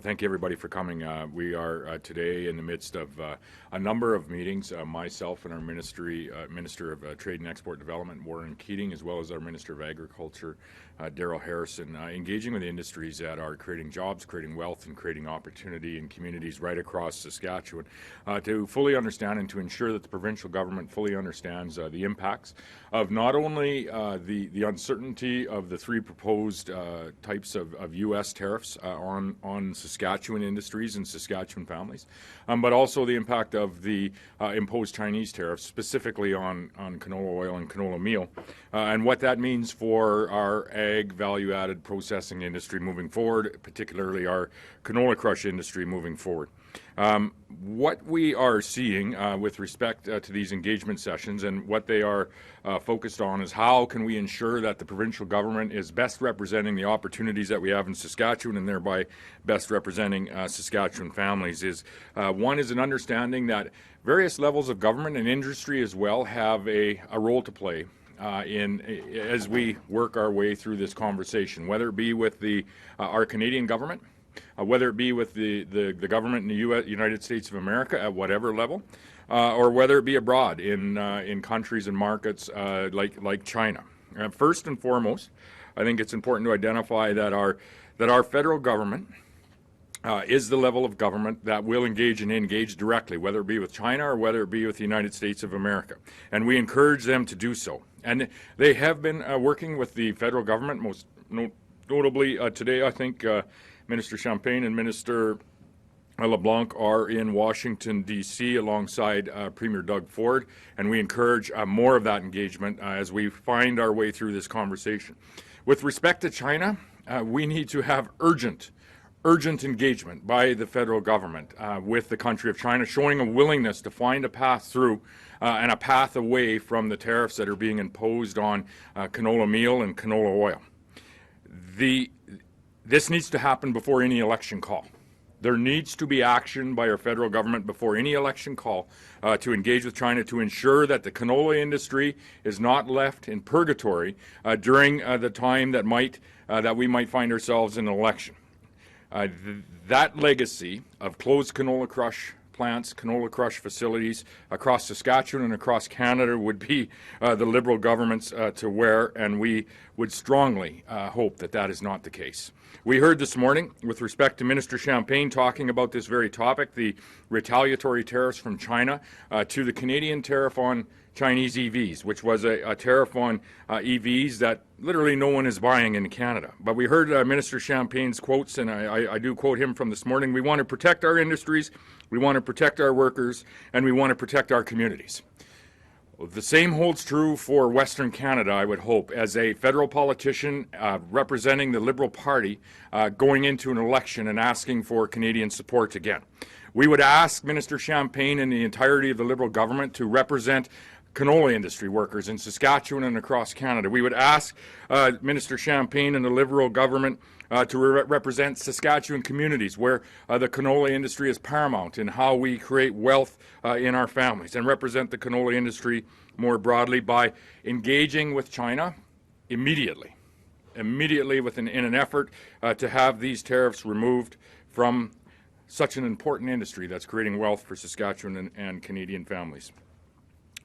Well, thank you, everybody, for coming. We are today in the midst of a number of meetings, myself and our Minister of Trade and Export Development, Warren Keating, as well as our Minister of Agriculture, Daryl Harrison, engaging with the industries that are creating jobs, creating wealth, and creating opportunity in communities right across Saskatchewan to fully understand and to ensure that the provincial government fully understands the impacts of not only the uncertainty of the three proposed types of U.S. tariffs on Saskatchewan industries and Saskatchewan families, but also the impact of the imposed Chinese tariffs, specifically on canola oil and canola meal, and what that means for our ag value-added processing industry moving forward, particularly our canola crush industry moving forward. What we are seeing with respect to these engagement sessions and what they are focused on is how can we ensure that the provincial government is best representing the opportunities that we have in Saskatchewan and thereby best representing Saskatchewan families. One is an understanding that various levels of government and industry as well have a role to play as we work our way through this conversation, whether it be with our Canadian government, whether it be with the government in the United States of America at whatever level, or whether it be abroad in countries and markets like China. First and foremost, I think it's important to identify that our federal government is the level of government that will engage directly, whether it be with China or whether it be with the United States of America. And we encourage them to do so. And they have been working with the federal government, most notably today, I think, Minister Champagne and Minister LeBlanc are in Washington, D.C. alongside Premier Doug Ford, and we encourage more of that engagement as we find our way through this conversation. With respect to China, we need to have urgent engagement by the federal government with the country of China, showing a willingness to find a path through and a path away from the tariffs that are being imposed on canola meal and canola oil. This needs to happen before any election call. There needs to be action by our federal government before any election call to engage with China to ensure that the canola industry is not left in purgatory during the time that we might find ourselves in an election. That legacy of closed canola crush plants, canola crush facilities across Saskatchewan and across Canada would be the Liberal government's to wear, and we would strongly hope that that is not the case. We heard this morning, with respect to Minister Champagne talking about this very topic, the retaliatory tariffs from China to the Canadian tariff on Chinese EVs, which was a tariff on EVs that literally no one is buying in Canada. But we heard Minister Champagne's quotes, and I do quote him from this morning: we want to protect our industries, we want to protect our workers, and we want to protect our communities. The same holds true for Western Canada, I would hope, as a federal politician representing the Liberal Party going into an election and asking for Canadian support again. We would ask Minister Champagne and the entirety of the Liberal government to represent canola industry workers in Saskatchewan and across Canada. We would ask Minister Champagne and the Liberal government to represent Saskatchewan communities where the canola industry is paramount in how we create wealth in our families, and represent the canola industry more broadly by engaging with China immediately in an effort to have these tariffs removed from such an important industry that's creating wealth for Saskatchewan and Canadian families.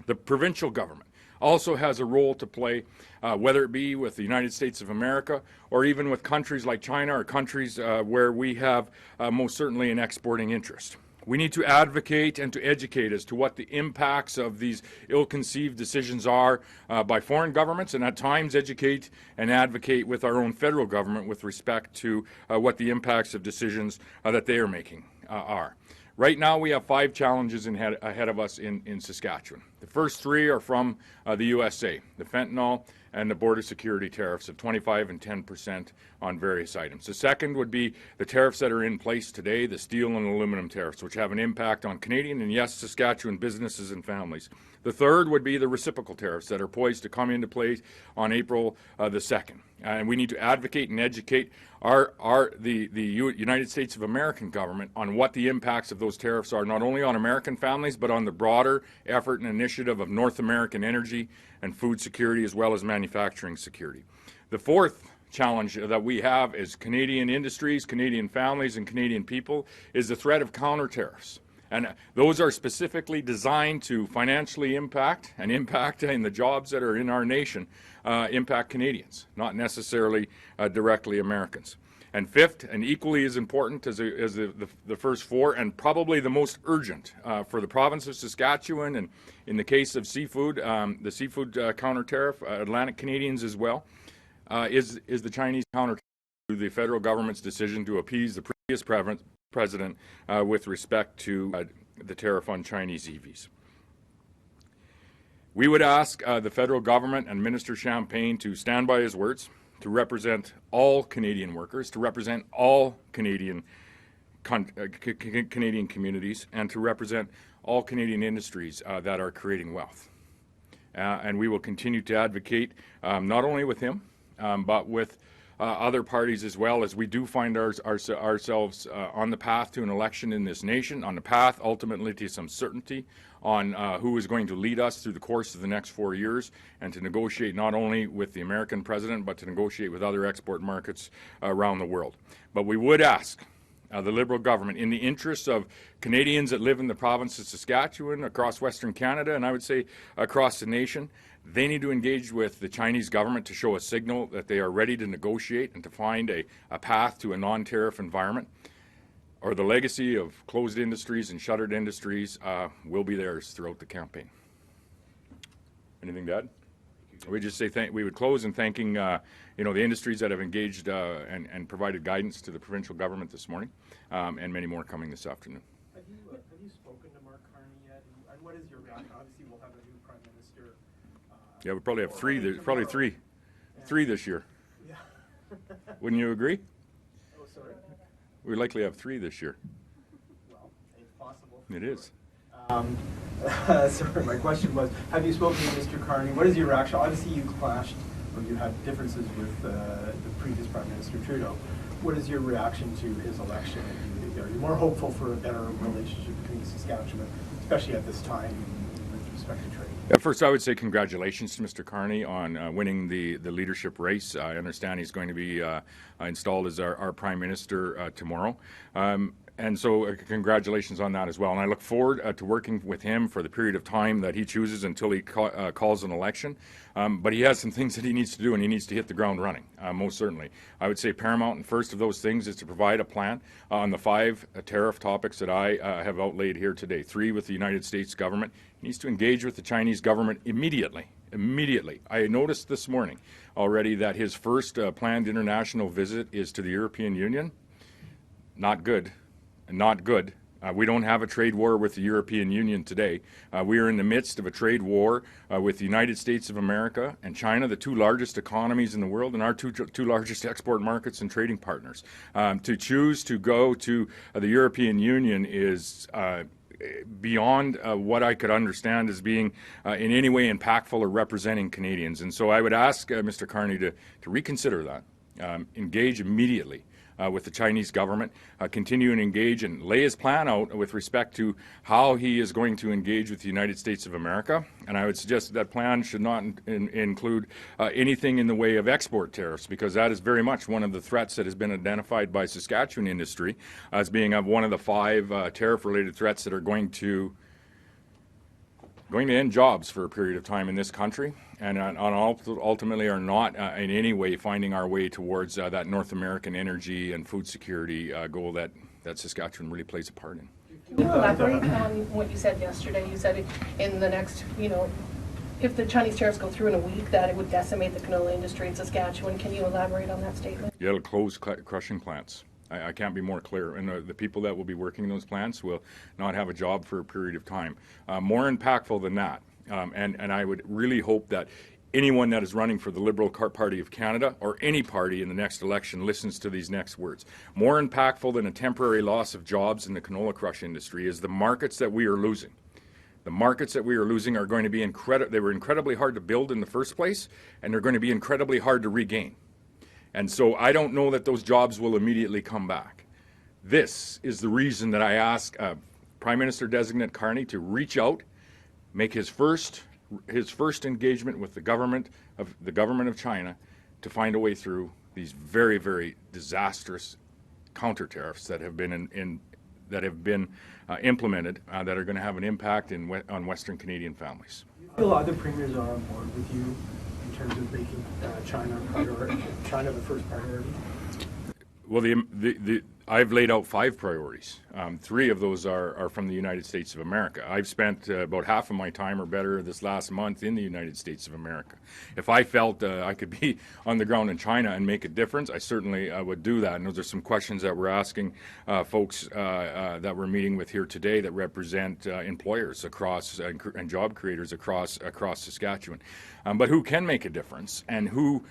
The provincial government also has a role to play, whether it be with the United States of America or even with countries like China or countries where we have most certainly an exporting interest. We need to advocate and to educate as to what the impacts of these ill-conceived decisions are by foreign governments, and at times educate and advocate with our own federal government with respect to what the impacts of decisions that they are making are. Right now, we have 5 challenges ahead of us in Saskatchewan. The first 3 are from the USA, the fentanyl and the border security tariffs of 25% and 10% on various items. The second would be the tariffs that are in place today, the steel and aluminum tariffs, which have an impact on Canadian and, yes, Saskatchewan businesses and families. The third would be the reciprocal tariffs that are poised to come into place on April the 2nd. And we need to advocate and educate the United States of American government on what the impacts of those tariffs are, not only on American families, but on the broader effort and initiative of North American energy and food security, as well as manufacturing security. The fourth challenge that we have as Canadian industries, Canadian families, and Canadian people is the threat of counter tariffs. And those are specifically designed to financially impact and impact in the jobs that are in our nation, impact Canadians, not necessarily directly Americans. And fifth, and equally as important as the first four, and probably the most urgent for the province of Saskatchewan, and in the case of seafood, the seafood counter tariff, Atlantic Canadians as well, is the Chinese counter to the federal government's decision to appease the previous president with respect to the tariff on Chinese EVs. We would ask the federal government and Minister Champagne to stand by his words, to represent all Canadian workers, to represent all Canadian communities, and to represent all Canadian industries that are creating wealth. And we will continue to advocate not only with him, but with other parties as well, as we do find ourselves on the path to an election in this nation, on the path ultimately to some certainty on who is going to lead us through the course of the next 4 years, and to negotiate not only with the American president, but to negotiate with other export markets around the world. But we would ask the Liberal government, in the interests of Canadians that live in the province of Saskatchewan, across Western Canada, and I would say across the nation, they need to engage with the Chinese government to show a signal that they are ready to negotiate and to find a path to a non-tariff environment, or the legacy of closed industries and shuttered industries will be theirs throughout the campaign. Anything to add? We just say we would close in thanking the industries that have engaged and provided guidance to the provincial government this morning, and many more coming this afternoon. Have you spoken to Mark Carney yet? And what is your reaction? Obviously, we'll have a new Prime Minister. Yeah, we probably have three. Probably three this year. Yeah. Wouldn't you agree? Oh, sorry. We likely have 3 this year. Well, it's possible. It is. Sorry, my question was, have you spoken to Mr. Carney? What is your reaction? Obviously, you clashed, or you had differences with the previous Prime Minister Trudeau. What is your reaction to his election? Are you more hopeful for a better relationship between Saskatchewan, especially at this time with respect to trade? Yeah, first, I would say congratulations to Mr. Carney on winning the leadership race. I understand he's going to be installed as our Prime Minister tomorrow. And so congratulations on that as well. And I look forward to working with him for the period of time that he chooses until he calls an election. But he has some things that he needs to do, and he needs to hit the ground running, most certainly. I would say paramount and first of those things is to provide a plan on the 5 tariff topics that I have outlaid here today. 3 with the United States government. He needs to engage with the Chinese government immediately. I noticed this morning already that his first planned international visit is to the European Union. Not good. Not good. We don't have a trade war with the European Union today. We are in the midst of a trade war with the United States of America and China, the 2 largest economies in the world, and our two largest export markets and trading partners. To choose to go to the European Union is beyond what I could understand as being in any way impactful or representing Canadians. And so I would ask Mr. Carney to reconsider that, engage immediately with the Chinese government, continue and engage and lay his plan out with respect to how he is going to engage with the United States of America. And I would suggest that plan should not include anything in the way of export tariffs, because that is very much one of the threats that has been identified by Saskatchewan industry as being one of the 5 tariff-related threats that are going to end jobs for a period of time in this country, and ultimately are not in any way finding our way towards that North American energy and food security goal that Saskatchewan really plays a part in. Can you elaborate on what you said yesterday? You said in the next, if the Chinese tariffs go through in a week, that it would decimate the canola industry in Saskatchewan. Can you elaborate on that statement? Yeah, it'll close crushing plants. I can't be more clear. And the people that will be working in those plants will not have a job for a period of time. More impactful than that, and I would really hope that anyone that is running for the Liberal Party of Canada or any party in the next election listens to these next words. More impactful than a temporary loss of jobs in the canola crush industry is the markets that we are losing. The markets that we are losing are going to be they were incredibly hard to build in the first place, and they're going to be incredibly hard to regain. And so I don't know that those jobs will immediately come back. This is the reason that I ask Prime Minister-designate Carney to reach out, make his first engagement with the government of China to find a way through these very, very disastrous counter tariffs that have been implemented that are going to have an impact on Western Canadian families. Do you feel other premiers are on board with you in terms of making China the first priority? Well, I've laid out 5 priorities. 3 of those are from the United States of America. I've spent about half of my time or better this last month in the United States of America. If I felt I could be on the ground in China and make a difference, I certainly would do that. And those are some questions that we're asking folks that we're meeting with here today that represent employers across and job creators across Saskatchewan. But who can make a difference, and who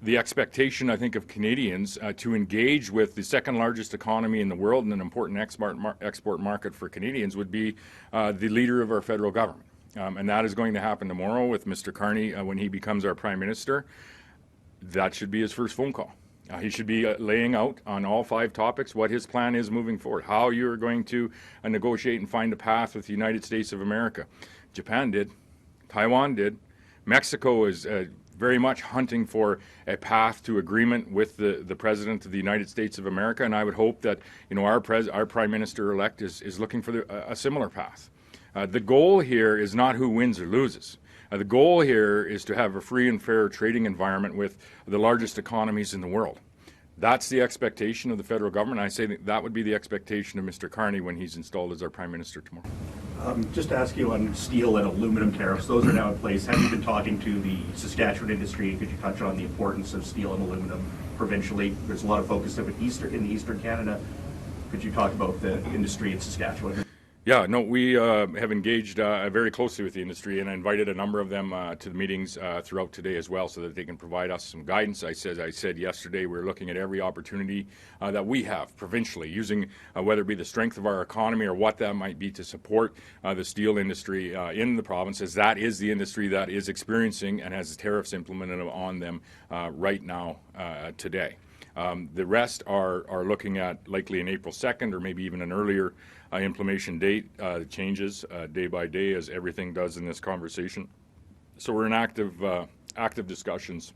the expectation, I think, of Canadians to engage with the second largest economy in the world and an important export market for Canadians would be the leader of our federal government. And that is going to happen tomorrow with Mr. Carney when he becomes our Prime Minister. That should be his first phone call. He should be laying out on all 5 topics what his plan is moving forward, how you're going to negotiate and find a path with the United States of America. Japan did. Taiwan did. Mexico is very much hunting for a path to agreement with the President of the United States of America, and I would hope that our Prime Minister-elect is looking for a similar path. The goal here is not who wins or loses. The goal here is to have a free and fair trading environment with the largest economies in the world. That's the expectation of the federal government. I say that would be the expectation of Mr. Carney when he's installed as our Prime Minister tomorrow. Just to ask you on steel and aluminum tariffs, those are now in place. Have you been talking to the Saskatchewan industry? Could you touch on the importance of steel and aluminum provincially? There's a lot of focus of it in Eastern Canada. Could you talk about the industry in Saskatchewan? Yeah, no, we have engaged very closely with the industry, and I invited a number of them to the meetings throughout today as well so that they can provide us some guidance. I said yesterday we're looking at every opportunity that we have provincially, using whether it be the strength of our economy or what that might be to support the steel industry in the province, as that is the industry that is experiencing and has tariffs implemented on them right now today. The rest are looking at likely an April 2nd or maybe even an earlier implementation date. Changes day by day, as everything does in this conversation. So we're in active discussions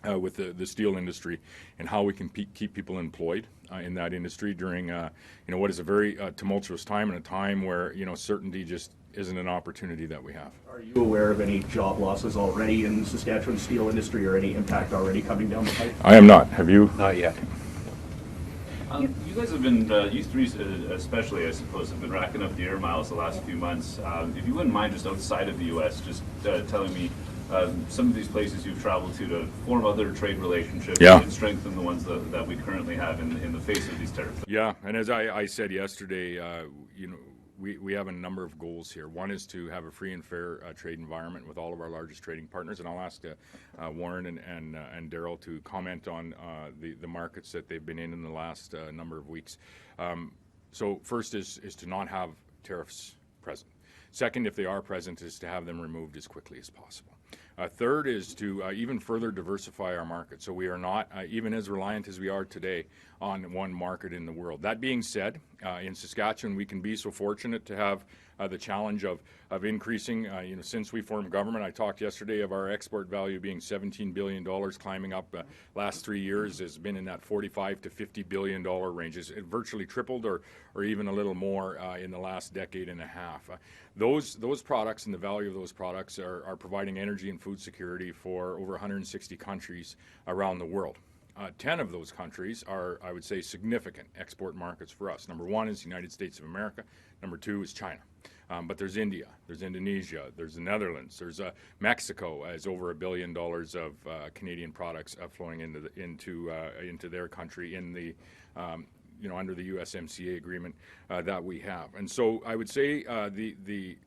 with the steel industry and how we can keep people employed in that industry during what is a very tumultuous time, and a time where certainty just isn't an opportunity that we have. Are you aware of any job losses already in the Saskatchewan steel industry, or any impact already coming down the pipe? I am not. Have you? Not yet. You guys have been, you three especially, I suppose, have been racking up the air miles the last few months. If you wouldn't mind, just outside of the U.S., just telling me some of these places you've traveled to form other trade relationships and strengthen the ones that we currently have in the face of these tariffs. Yeah, and as I said yesterday, we have a number of goals here. One is to have a free and fair trade environment with all of our largest trading partners, and I'll ask Warren and Daryl to comment on the markets that they've been in the last number of weeks. So first is to not have tariffs present. Second, if they are present, is to have them removed as quickly as possible. Third is to even further diversify our market, so we are not even as reliant as we are today on one market in the world. That being said, in Saskatchewan, we can be so fortunate to have the challenge of increasing. Since we formed government, I talked yesterday of our export value being $17 billion, climbing up. Last 3 years has been in that $45 to $50 billion range. It virtually tripled, or even a little more in the last decade and a half. Those products and the value of those products are providing energy and food security for over 160 countries around the world. 10 of those countries are, I would say, significant export markets for us. Number 1 is the United States of America. Number 2 is China. But there's India, there's Indonesia, there's the Netherlands, there's Mexico has over $1 billion of Canadian products flowing into their country in the under the USMCA agreement that we have. And so I would say the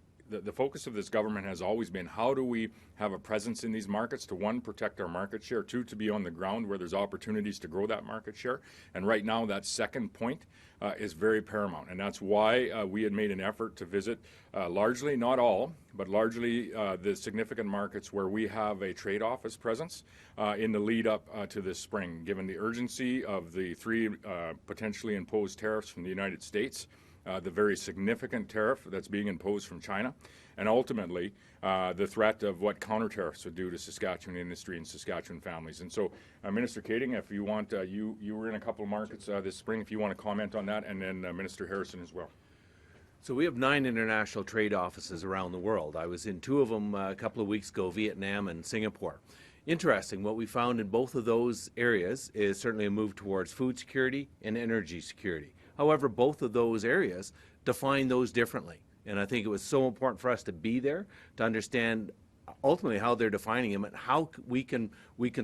focus of this government has always been, how do we have a presence in these markets to, 1, protect our market share, 2, to be on the ground where there's opportunities to grow that market share. And right now that second point is very paramount. And that's why we had made an effort to visit largely, not all, but largely the significant markets where we have a trade office presence in the lead up to this spring, given the urgency of the 3 potentially imposed tariffs from the United States. the very significant tariff that's being imposed from China, and ultimately the threat of what counter tariffs would do to Saskatchewan industry and Saskatchewan families. And so, Minister Kading, if you want, you were in a couple of markets this spring, if you want to comment on that, and then Minister Harrison as well. So we have 9 international trade offices around the world. I was in 2 of them a couple of weeks ago, Vietnam and Singapore. Interesting, what we found in both of those areas is certainly a move towards food security and energy security. However, both of those areas define those differently. And I think it was so important for us to be there to understand ultimately how they're defining them and how we can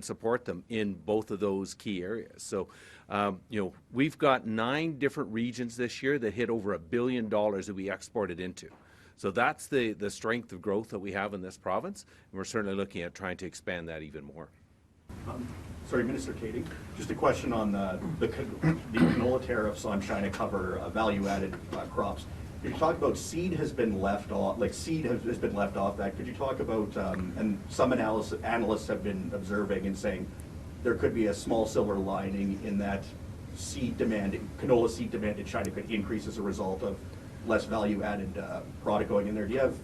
support them in both of those key areas. So, we've got 9 different regions this year that hit over $1 billion that we exported into. So that's the strength of growth that we have in this province, and we're certainly looking at trying to expand that even more. Sorry, Minister Kading, just a question on the canola tariffs on China cover value-added crops. Could you talk about seed has been left off, seed has been left off that. Could you talk about, and some analysts have been observing and saying there could be a small silver lining in that canola seed demand in China could increase as a result of less value-added product going in there. Do you have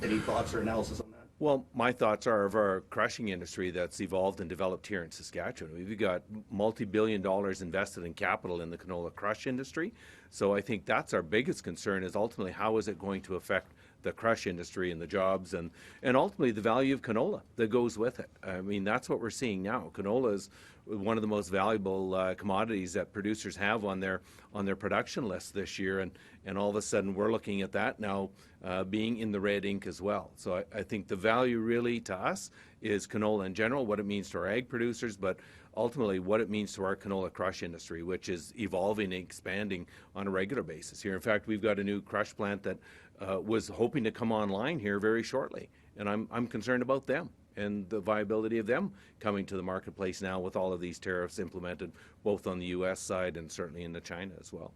any thoughts or analysis on that? Well, my thoughts are of our crushing industry that's evolved and developed here in Saskatchewan. We've got multi-billion dollars invested in capital in the canola crush industry. So I think that's our biggest concern is ultimately how is it going to affect the crush industry and the jobs and ultimately the value of canola that goes with it. I mean, that's what we're seeing now. Canola is one of the most valuable commodities that producers have on their production list this year, and all of a sudden we're looking at that now being in the red ink as well. So I think the value really to us is canola in general, what it means to our ag producers, but ultimately what it means to our canola crush industry, which is evolving and expanding on a regular basis here. In fact, we've got a new crush plant that was hoping to come online here very shortly, and I'm concerned about them and the viability of them coming to the marketplace now with all of these tariffs implemented both on the U.S. side and certainly into China as well.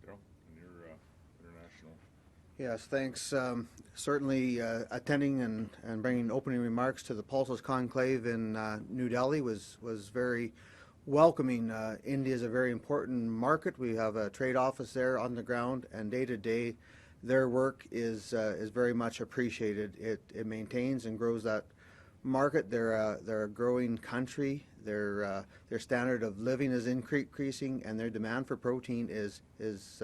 Daryl, and your international. Yes, thanks. Certainly attending and bringing opening remarks to the Pulses Conclave in New Delhi was very welcoming. India is a very important market. We have a trade office there on the ground, and day to day their work is very much appreciated. It maintains and grows that market. They're a growing country. Their standard of living is increasing, and their demand for protein is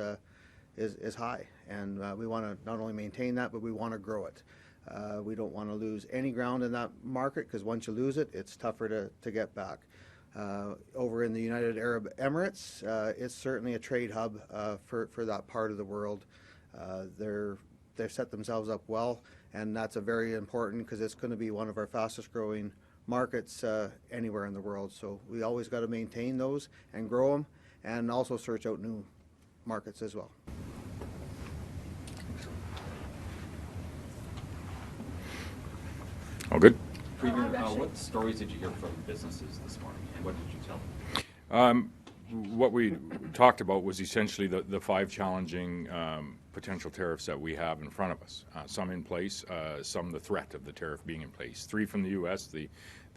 high. And we want to not only maintain that, but we want to grow it. We don't want to lose any ground in that market because once you lose it, it's tougher to get back. Over in the United Arab Emirates, it's certainly a trade hub for that part of the world. They've set themselves up well, and that's a very important because it's going to be one of our fastest growing markets anywhere in the world. So we always got to maintain those and grow them, and also search out new markets as well. All good? Premier, what stories did you hear from businesses this morning, and what did you tell them? What we talked about was essentially the 5 challenging potential tariffs that we have in front of us. Some in place, some the threat of the tariff being in place. 3 from the U.S., the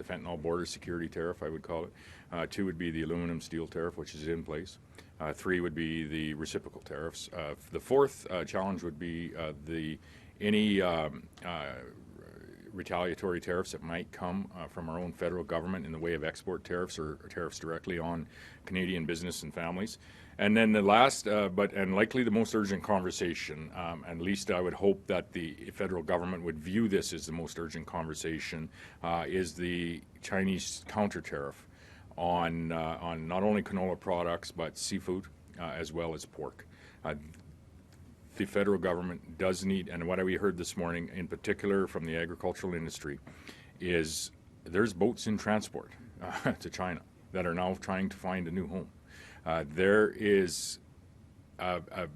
fentanyl border security tariff, I would call it. 2 would be the aluminum steel tariff, which is in place. 3 would be the reciprocal tariffs. The 4th challenge would be any retaliatory tariffs that might come from our own federal government in the way of export tariffs or tariffs directly on Canadian business and families. And then the last, and likely the most urgent conversation, at least I would hope that the federal government would view this as the most urgent conversation, is the Chinese counter tariff on not only canola products but seafood as well as pork. The federal government does need, and what we heard this morning in particular from the agricultural industry, is there's boats in transport to China that are now trying to find a new home. There is a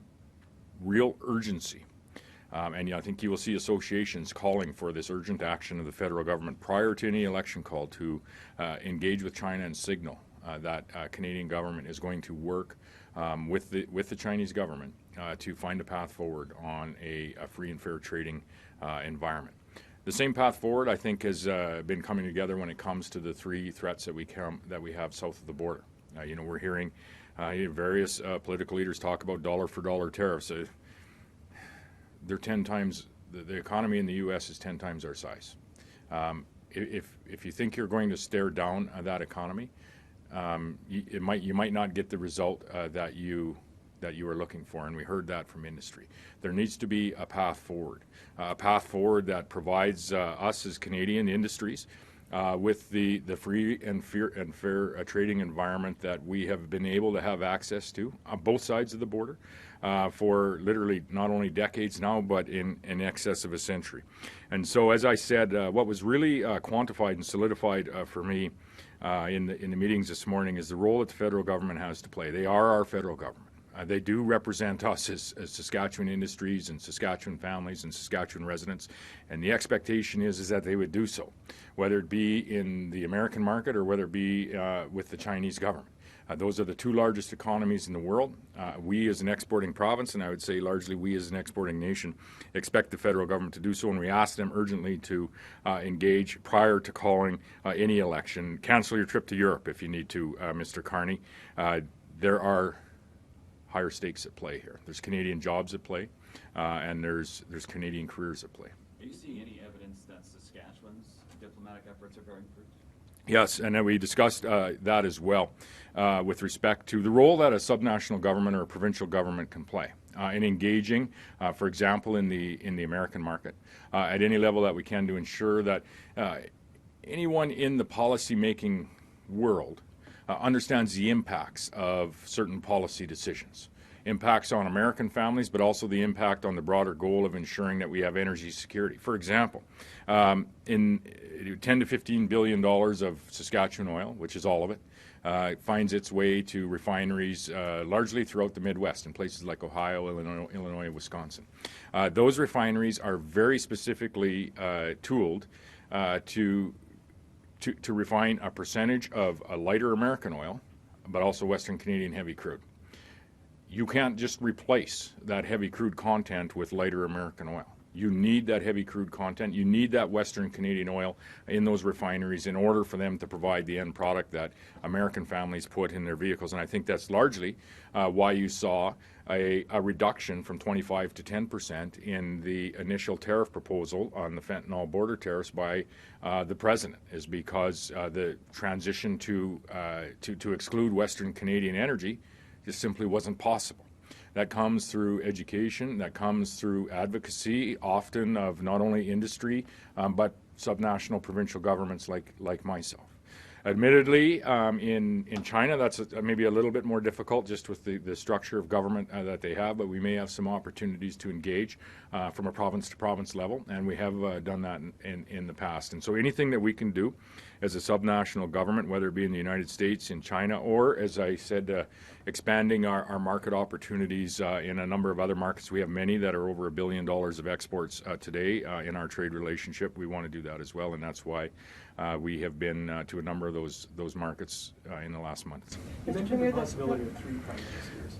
real urgency, and I think you will see associations calling for this urgent action of the federal government prior to any election call to engage with China and signal that Canadian government is going to work with the Chinese government to find a path forward on a free and fair trading environment. The same path forward, I think, has been coming together when it comes to the 3 threats that we have south of the border. We're hearing Various political leaders talk about dollar-for-dollar tariffs. They're 10 times, the economy in the U.S. is 10 times our size. If you think you're going to stare down that economy, you might not get the result that you are looking for, and we heard that from industry. There needs to be a path forward that provides us as Canadian industries with the free and fair trading environment that we have been able to have access to on both sides of the border for literally not only decades now, but in excess of a century. And so, as I said, what was really quantified and solidified for me in the meetings this morning is the role that the federal government has to play. They are our federal government. They do represent us as Saskatchewan industries and Saskatchewan families and Saskatchewan residents, and the expectation is that they would do so, whether it be in the American market or whether it be with the Chinese government. Those are the two largest economies in the world. We as an exporting province, and I would say largely we as an exporting nation, expect the federal government to do so, and we ask them urgently to engage prior to calling any election. Cancel your trip to Europe if you need to, Mr. Carney. There are higher stakes at play here. There's Canadian jobs at play, and there's Canadian careers at play. Are you seeing any evidence that Saskatchewan's diplomatic efforts are bearing fruit? Yes, and then we discussed that as well with respect to the role that a subnational government or a provincial government can play in engaging, for example, in the American market at any level that we can to ensure that anyone in the policy-making world understands the impacts of certain policy decisions. Impacts on American families, but also the impact on the broader goal of ensuring that we have energy security. For example, in $10 to $15 billion of Saskatchewan oil, which is all of it, finds its way to refineries largely throughout the Midwest in places like Ohio, Illinois, Wisconsin. Those refineries are very specifically tooled to refine a percentage of a lighter American oil, but also Western Canadian heavy crude. You can't just replace that heavy crude content with lighter American oil. You need that heavy crude content. You need that Western Canadian oil in those refineries in order for them to provide the end product that American families put in their vehicles. And I think that's largely why you saw a reduction from 25 to 10% in the initial tariff proposal on the fentanyl border tariffs by the president, is because the transition to exclude Western Canadian energy just simply wasn't possible. That comes through education, that comes through advocacy, often of not only industry, but subnational provincial governments like myself. Admittedly, in China, that's maybe a little bit more difficult just with the structure of government that they have, but we may have some opportunities to engage from a province-to-province level, and we have done that in the past. And so anything that we can do as a subnational government, whether it be in the United States, in China, or, as I said, expanding our market opportunities in a number of other markets. We have many that are over $1 billion of exports today in our trade relationship. We want to do that as well, and that's why we have been to a number of those markets in the last month. You mentioned the possibility of 3 prime ministers.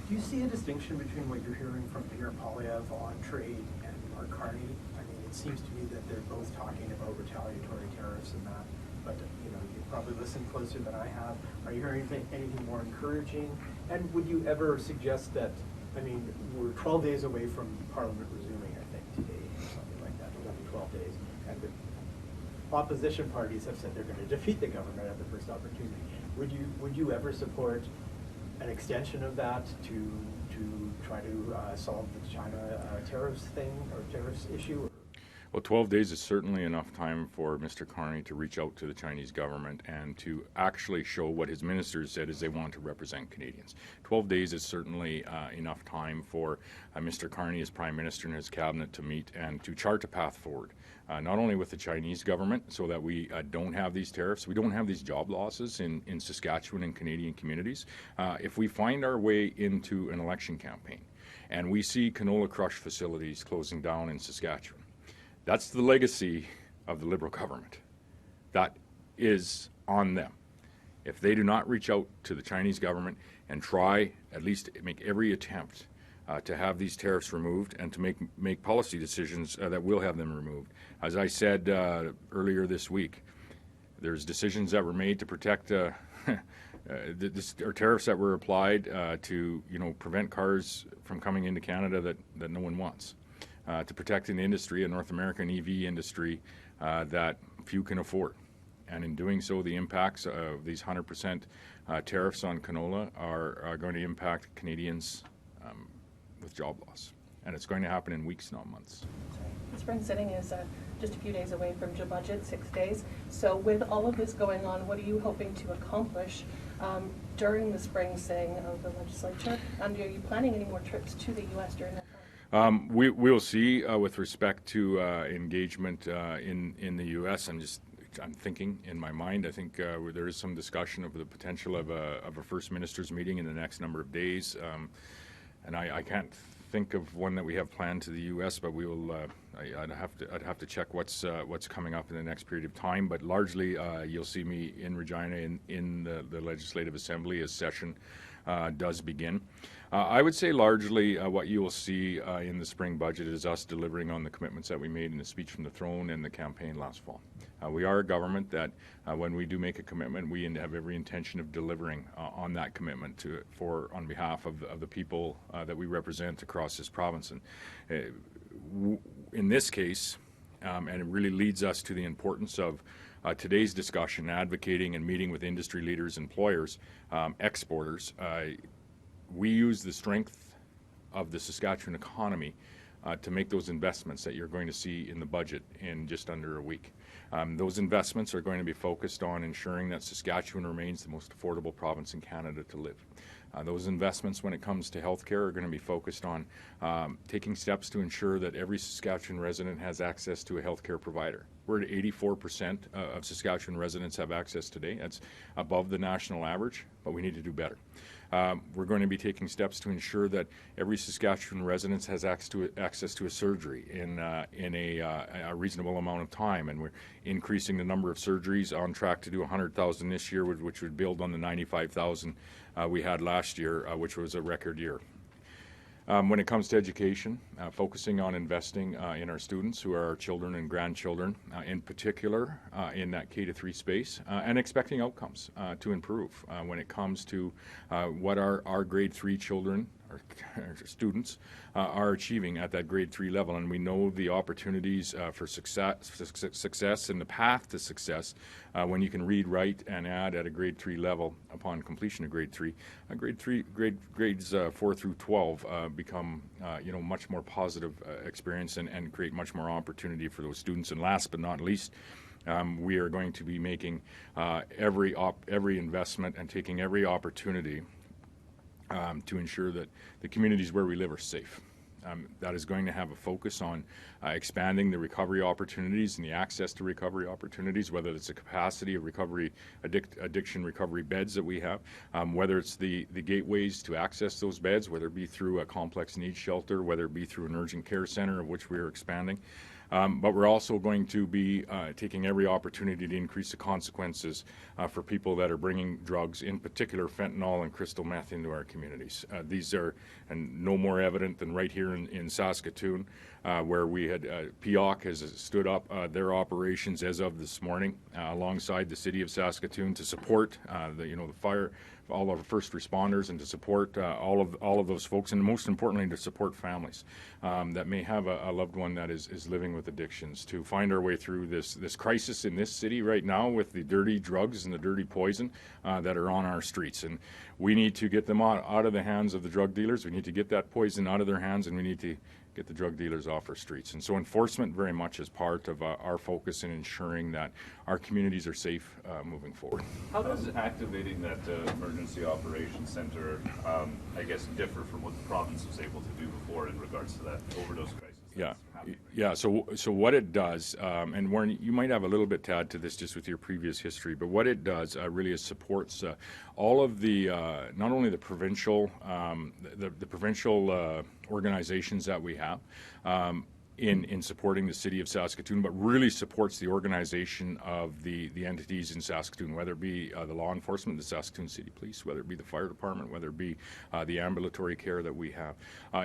Do you see a distinction between what you're hearing from Pierre Poilievre on trade and Mark Carney? I mean, it seems to me that they're both talking about retaliatory tariffs and that, but you probably listened closer than I have. Are you hearing anything more encouraging? And would you ever suggest that, I mean, we're 12 days away from Parliament resuming, I think, today, or something like that, 11, 12 days, and the opposition parties have said they're going to defeat the government at the first opportunity. Would you ever support an extension of that to try to solve the China tariffs thing or tariffs issue? Well, 12 days is certainly enough time for Mr. Carney to reach out to the Chinese government and to actually show what his ministers said is they want to represent Canadians. 12 days is certainly enough time for Mr. Carney as Prime Minister and his cabinet to meet and to chart a path forward, not only with the Chinese government so that we don't have these tariffs, we don't have these job losses in Saskatchewan and Canadian communities. If we find our way into an election campaign and we see canola crush facilities closing down in Saskatchewan, that's the legacy of the Liberal government. That is on them. If they do not reach out to the Chinese government and try, at least make every attempt to have these tariffs removed and to make policy decisions that will have them removed. As I said earlier this week, there's decisions that were made to protect are tariffs that were applied to prevent cars from coming into Canada that no one wants, to protect an industry, a North American EV industry that few can afford. And in doing so, the impacts of these 100% tariffs on canola are going to impact Canadians with job loss. And it's going to happen in weeks, not months. The spring sitting is just a few days away from your budget, 6 days. So with all of this going on, what are you hoping to accomplish during the spring sitting of the legislature? And are you planning any more trips to the U.S. during that time? We'll see with respect to engagement in the U.S. I'm thinking in my mind, I think there is some discussion of the potential of a First Minister's meeting in the next number of days. And I can't think of one that we have planned to the U.S., but we will. I'd have to check what's coming up in the next period of time. But largely, you'll see me in Regina in the Legislative Assembly as session does begin. I would say largely what you will see in the spring budget is us delivering on the commitments that we made in the speech from the throne and the campaign last fall. We are a government that when we do make a commitment, we have every intention of delivering on that commitment on behalf of the people that we represent across this province. And in this case, and it really leads us to the importance of today's discussion, advocating and meeting with industry leaders, employers, exporters. We use the strength of the Saskatchewan economy to make those investments that you're going to see in the budget in just under a week. Those investments are going to be focused on ensuring that Saskatchewan remains the most affordable province in Canada to live. Those investments, when it comes to healthcare, are going to be focused on taking steps to ensure that every Saskatchewan resident has access to a healthcare provider. We're at 84% of Saskatchewan residents have access today. That's above the national average, but we need to do better. We're going to be taking steps to ensure that every Saskatchewan resident has access to a surgery in a reasonable amount of time, and we're increasing the number of surgeries, on track to do 100,000 this year, which would build on the 95,000 we had last year, which was a record year. When it comes to education, focusing on investing in our students, who are our children and grandchildren, in particular in that K-3 space, and expecting outcomes to improve when it comes to what our grade 3 children, our students, are achieving at that grade 3 level. And we know the opportunities for success and the path to success when you can read, write, and add at a grade 3 level upon completion of grade 3. Grades 4 through 12 become much more positive experience and create much more opportunity for those students. And last but not least, we are going to be making every investment and taking every opportunity to ensure that the communities where we live are safe. That is going to have a focus on expanding the recovery opportunities and the access to recovery opportunities, whether it's the capacity of recovery, addiction recovery beds that we have, whether it's the gateways to access those beds, whether it be through a complex needs shelter, whether it be through an urgent care center, of which we are expanding. But we're also going to be taking every opportunity to increase the consequences for people that are bringing drugs, in particular fentanyl and crystal meth, into our communities. These are no more evident than right here in Saskatoon, where we had PEOC has stood up their operations as of this morning alongside the City of Saskatoon to support the fire, all of our first responders, and to support all of those folks, and most importantly to support families that may have a loved one that is living with addictions, to find our way through this crisis in this city right now with the dirty drugs and the dirty poison that are on our streets. And we need to get them out of the hands of the drug dealers. We need to get that poison out of their hands, and we need to get the drug dealers off our streets. And so enforcement very much is part of our focus in ensuring that our communities are safe moving forward. How does activating that emergency operations center, differ from what the province was able to do before in regards to that overdose crisis? Yeah. So what it does, and Warren, you might have a little bit to add to this just with your previous history, but what it does really is supports all of the not only the provincial organizations that we have, in supporting the city of Saskatoon, but really supports the organization of the entities in Saskatoon, whether it be the law enforcement, the Saskatoon City Police, whether it be the fire department, whether it be the ambulatory care that we have,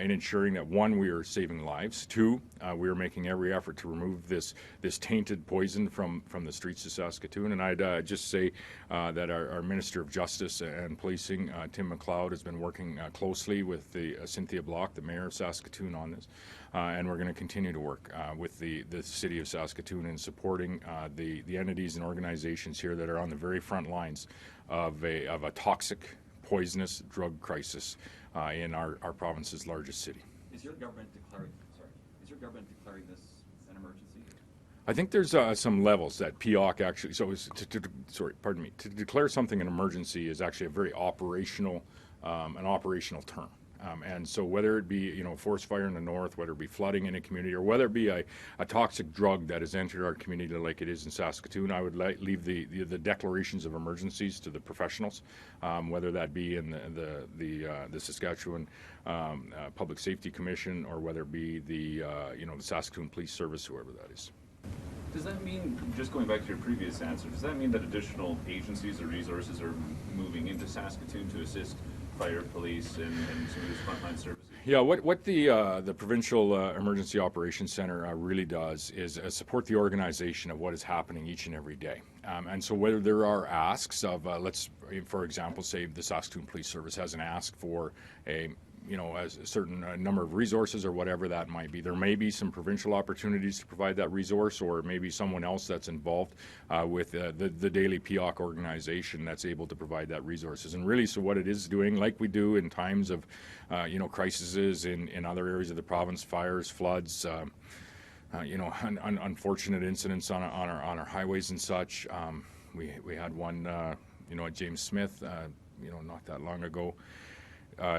in ensuring that, one, we are saving lives, two, we are making every effort to remove this tainted poison from the streets of Saskatoon. And I'd just say that our Minister of Justice and Policing, Tim McLeod, has been working closely with the Cynthia Block, the Mayor of Saskatoon, on this. And we're going to continue to work with the City of Saskatoon in supporting the entities and organizations here that are on the very front lines of a toxic, poisonous drug crisis in our province's largest city. Is your government declaring this an emergency? I think there's some levels that POC actually. So, to declare something an emergency is actually a very operational term. And so whether it be, forest fire in the north, whether it be flooding in a community, or whether it be a toxic drug that has entered our community like it is in Saskatoon, I would leave the declarations of emergencies to the professionals, whether that be in the Saskatchewan Public Safety Commission, or whether it be the Saskatoon Police Service, whoever that is. Does that mean, just going back to your previous answer, does that mean that additional agencies or resources are moving into Saskatoon to assist fire, police, and some of these frontline services? Yeah, what the Provincial Emergency Operations Centre really does is support the organization of what is happening each and every day. And so whether there are asks of, let's, for example, say the Saskatoon Police Service has an ask for a certain number of resources or whatever that might be. There may be some provincial opportunities to provide that resource, or maybe someone else that's involved with the daily POC organization that's able to provide that resources. And really, so what it is doing, like we do in times of, crises in other areas of the province, fires, floods, unfortunate incidents on our highways and such. We had one, at James Smith, not that long ago.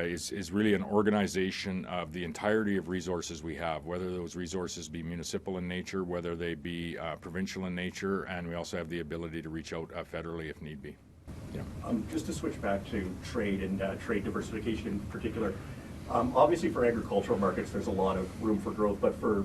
Is really an organization of the entirety of resources we have, whether those resources be municipal in nature, whether they be provincial in nature, and we also have the ability to reach out federally if need be. Yeah. Just to switch back to trade and trade diversification in particular, obviously for agricultural markets there's a lot of room for growth, but for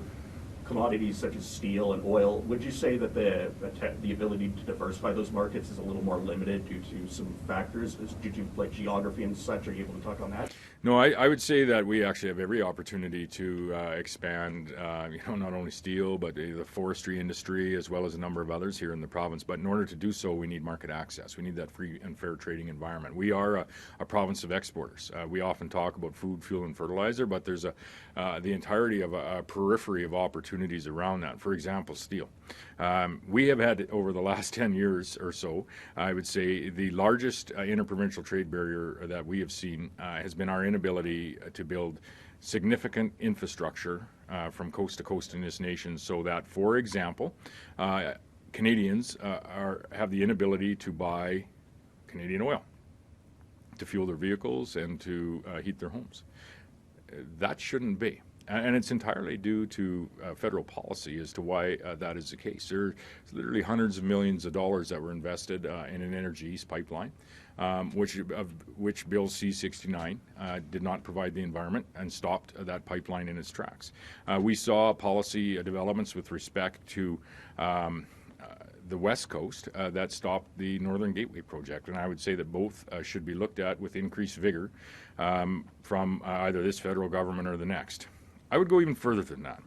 commodities such as steel and oil, would you say that the ability to diversify those markets is a little more limited due to some factors, due to like geography and such? Are you able to talk on that? No, I would say that we actually have every opportunity to expand, not only steel, but the forestry industry, as well as a number of others here in the province. But in order to do so, we need market access. We need that free and fair trading environment. We are a province of exporters. We often talk about food, fuel, and fertilizer, but there's the entirety of a periphery of opportunities around that. For example, steel. We have had, over the last 10 years or so, I would say the largest interprovincial trade barrier that we have seen has been our inability to build significant infrastructure from coast to coast in this nation, so that, for example, Canadians have the inability to buy Canadian oil to fuel their vehicles and to heat their homes. That shouldn't be. And it's entirely due to federal policy as to why that is the case. There's literally hundreds of millions of dollars that were invested in an Energy East pipeline, which Bill C-69 did not provide the environment and stopped that pipeline in its tracks. We saw policy developments with respect to the West Coast that stopped the Northern Gateway project, and I would say that both should be looked at with increased vigor from either this federal government or the next. I would go even further than that.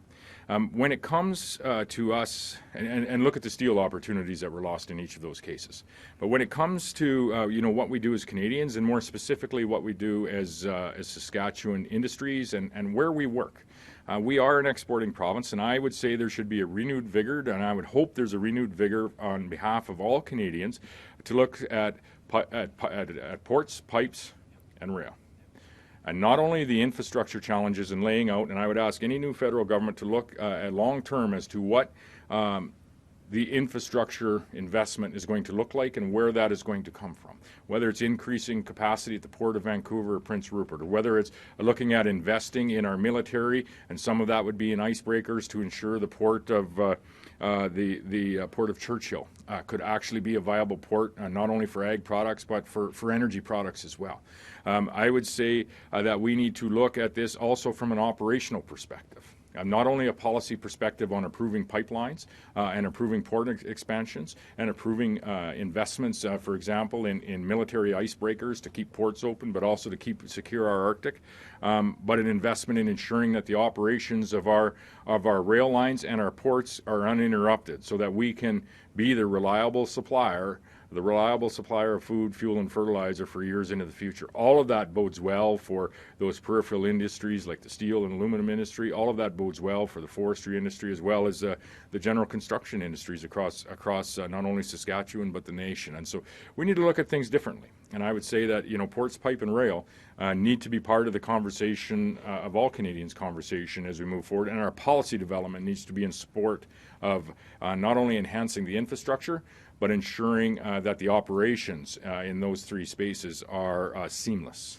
When it comes to us, and look at the steel opportunities that were lost in each of those cases, but when it comes to what we do as Canadians, and more specifically what we do as Saskatchewan industries and where we work, we are an exporting province, and I would say there should be a renewed vigor, and I would hope there's a renewed vigor on behalf of all Canadians to look at ports, pipes, and rail. And not only the infrastructure challenges and laying out, and I would ask any new federal government to look at long term as to what the infrastructure investment is going to look like and where that is going to come from. Whether it's increasing capacity at the Port of Vancouver or Prince Rupert, or whether it's looking at investing in our military, and some of that would be in icebreakers to ensure the port of the Port of Churchill could actually be a viable port, not only for ag products, but for energy products as well. I would say that we need to look at this also from an operational perspective. not only a policy perspective on approving pipelines and approving port expansions and approving investments, for example, in military icebreakers to keep ports open, but also to keep secure our Arctic, but an investment in ensuring that the operations of our rail lines and our ports are uninterrupted so that we can be the reliable supplier of food, fuel, and fertilizer for years into the future. All of that bodes well for those peripheral industries like the steel and aluminum industry. All of that bodes well for the forestry industry as well as the general construction industries across not only Saskatchewan but the nation. And so we need to look at things differently. And I would say that, ports, pipe, and rail need to be part of the conversation, of all Canadians' conversation as we move forward. And our policy development needs to be in support of not only enhancing the infrastructure, but ensuring that the operations in those three spaces are seamless.